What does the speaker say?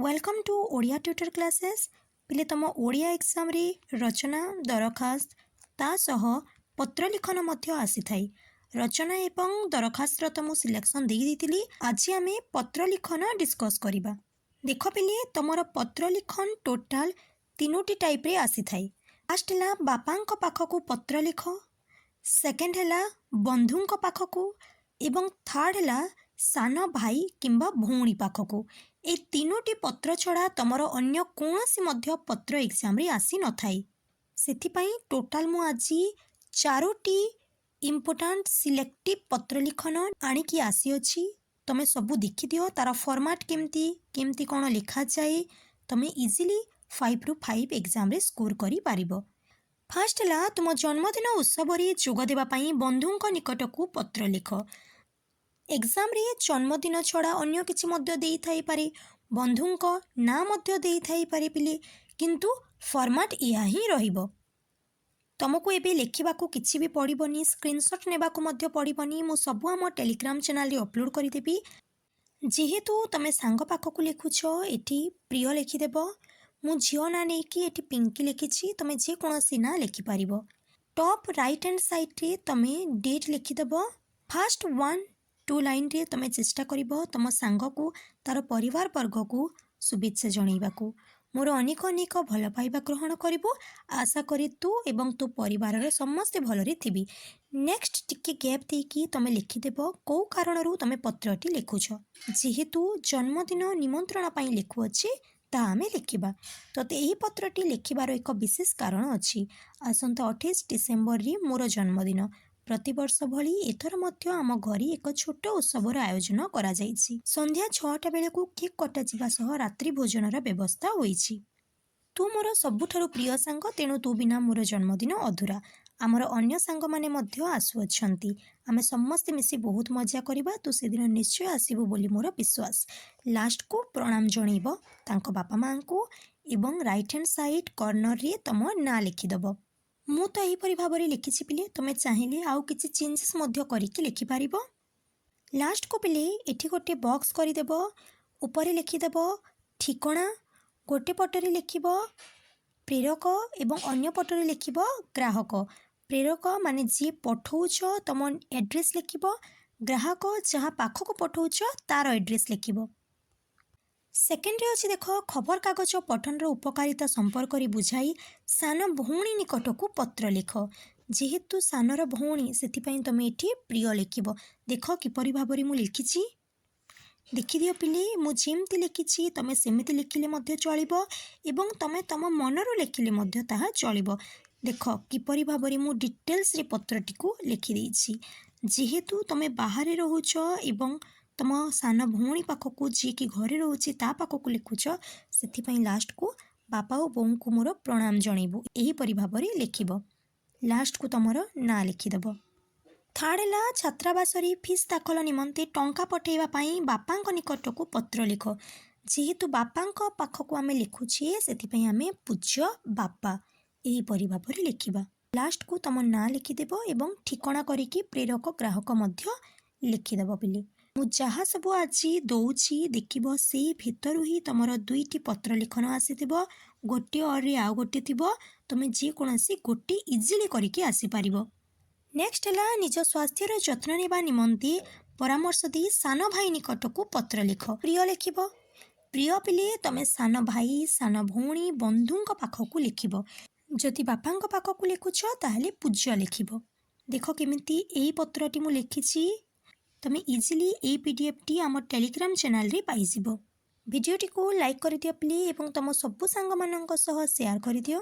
Welcome to Odia tutor classes. पिले तुम Odia exam रे रचना दरखास्त ता सह पत्र लिखन मध्य आसी थाई। रचना एवं दरखास्त तो मु सिलेक्शन दे देइतिली। आज आमे पत्र लिखन डिस्कस करिबा। देख पिले तुमर पत्र लिखन टोटाल तीनोटी टाइप रे आसी थाई। फर्स्ट है बापांक पाखकु पत्र लिख, सेकेंड है बंधुंक पाखकु एवं थर्ड है सान भाई किंबा भौणी पाखकु। ए तीनोटी पत्र छड़ा तुमर अन्य कौनसी मध्य पत्र एग्जाम रे आसी न थाई। सेथिपाई टोटाल मु आज चारोटी इम्पोर्टेंट सिलेक्टिव पत्र लिखन आनिकी आसी अछि। तमे सबु देखि दियो तार फॉर्मेट केमती केमती कोन लिखा जाए। तमे इजीली 5 रु 5 एग्जाम रे स्कोर करि पारिबो। फर्स्ट है तुम जन्मदिन उत्सव रे जोग देबा पई बंधुंक निकटकू पत्र लिख। एग्जाम रे जन्मदिन छड़ा अन्य किछि मध्य देई थाई पारे, बंधुंक ना मध्य देई थाई पारे पिले, किंतु फॉर्मेट या ही रहिबो। तुमको एबे लेखिबाकू किछि भी पड़िबनी, स्क्रीनशॉट नेबाकू मध्य पड़िबनी। मु सब आम टेलीग्राम चैनल रे अपलोड करि देबी। जेहेतु तमे सांग पाखकू लिखुछ एठी प्रिय लिखिदेब। मु झियो ना नै कि एठी पिंकी लिखिछि, तमे जे कोनोसी ना लिखि पारिबो। टॉप राइट हैंड साइड रे तमे डेट लिखिदेब। फर्स्ट 1-2 लाइन रे तमे चेष्टा करिबो तम सांग को तार परिवार वर्ग को शुभेच्छा जणैबाकू। मोर अनेक अनेक भल पाइबा ग्रहण करिबो। आशा करी तू एवं तू परिवार रे समस्ते भलरे थिबी। नेक्स्ट टिके गैप देकी तमे लिखिदेब को कारणरू तमे पत्रटी लिखुछ। जेहेतु जन्मदिन निमंत्रण पई लिखु अछि ता आमे लिखिबा। तते एही पत्रटी लिखिबार एक विशेष कारण अछि। आसंता 28 डिसेम्बर रे मोर जन्मदिन। प्रतिवर्ष भली एथर मध्य आम घरे एक छोट उत्सवर आयोजन करा जाइछि। संध्या 6टा बेले को केक कटा जिबा सह रात्रि भोजनर व्यवस्था होइछि। तू मोर सबुठारु प्रिय सांग, तेणु तू बिना मोर जन्मदिन अधूरा। आमर अन्य सांग माने मध्य आसु अछंती। आमे समस्ते मिसी बहुत मजा करिबा। तू सेदिन निश्चय आसीबो बोली मोर विश्वास। लास्ट को प्रणाम जणैबो तांको बापा मां को एवं राइट हैंड साइड कॉर्नर रे तम ना लिखिदबो। मु तो एहीपरि भाବରେ लिखिछि पिले, तुमे चाहिए आउ किछि चेंजेस मध्य करिकि लिखि पारिबो। लास्ट को पिले एठी गोटे बॉक्स करिदेबो। ऊपर लिखिदेबो ठिकଣା, गोटे पटरे लिखिबो प्रेरक एवं अन्य पटरे लिखिबो ग्राहक। प्रेरक माने जे पठौछ तम एड्रेस लिखिबो, ग्राहक जहाँ पाखक पठौछ तार एड्रेस लिखिबो। सेकेंड अच्छी देख खबर कागज पठन उपकारिता संपर्क बुझाई सान भौणी निकटकू पत्र लिख। जेहेतु सानर भौणी से तुम ये प्रिय लिख। देख किपरि भाबरे मु लिखिछि देखिदियो पिले। मु जेमती लिखिछि तमे सेमिति लिखिले मध्य चलिबो एवं तमे तम मनरू लिखिले मध्य ताहा चलिबो। देख किपरि भाबरे मु डिटेल्स रे पत्रटी को लिखि देइछि। जेहेतु तमे बाहरे रहुछ एवं तुम सान भौणी पाखकू जी कि घरे रोचे ता पाखकू लिखुछ, से लास्ट को बापा और बोऊ को मोर प्रणाम जणैबू एहीपरि भाबरे लिखिबो। लास्ट को तुमर ना लिखिदेब। थर्ड है छात्रावास फीस दाखल निमंते टंका पठेबा पई बापांक निकटकू पत्र लिख। जेहेतु बापांक पाखकू आमे लिखुछे सेथिपई आमे पूज्य बापा एहीपरि भाबरे लिखिबा। लास्ट को तुम ना लिखिदेब एवं ठिकଣା करिकी प्रेरक ग्राहक मध्य लिखिदेब पिले। मु जहाँ सब आज दौची देखिबो से भितरु ही तुमर 2टी पत्र लिखन आसीथिबो। गोटे और आउ गोटे थिबो, तुमे जे कोनोसी गोटे इजीली करिके आसी पारिबो। नेक्स्ट है निज स्वास्थ्यर जत्न नेबा निमंते परामर्श दी सान भाई निकटकू पत्र लिख। प्रिय लिखिबो। प्रिय पिले तमे सान भाई सान भौणी बंधुंक पाखकू लिखिबो। जदि बापांक पाखकू लिखुछ ताहले पूज्य लिखिबो। देख केमिति एही पत्रटी मु लिखिछि। तमे इजीली ए पीडीएफ टी आम टेलीग्राम चैनल रे पाइजिबो। वीडियोटी को लाइक कर दियो प्लीज एवं तुम सब सांग मानक सह शेयर कर दियो।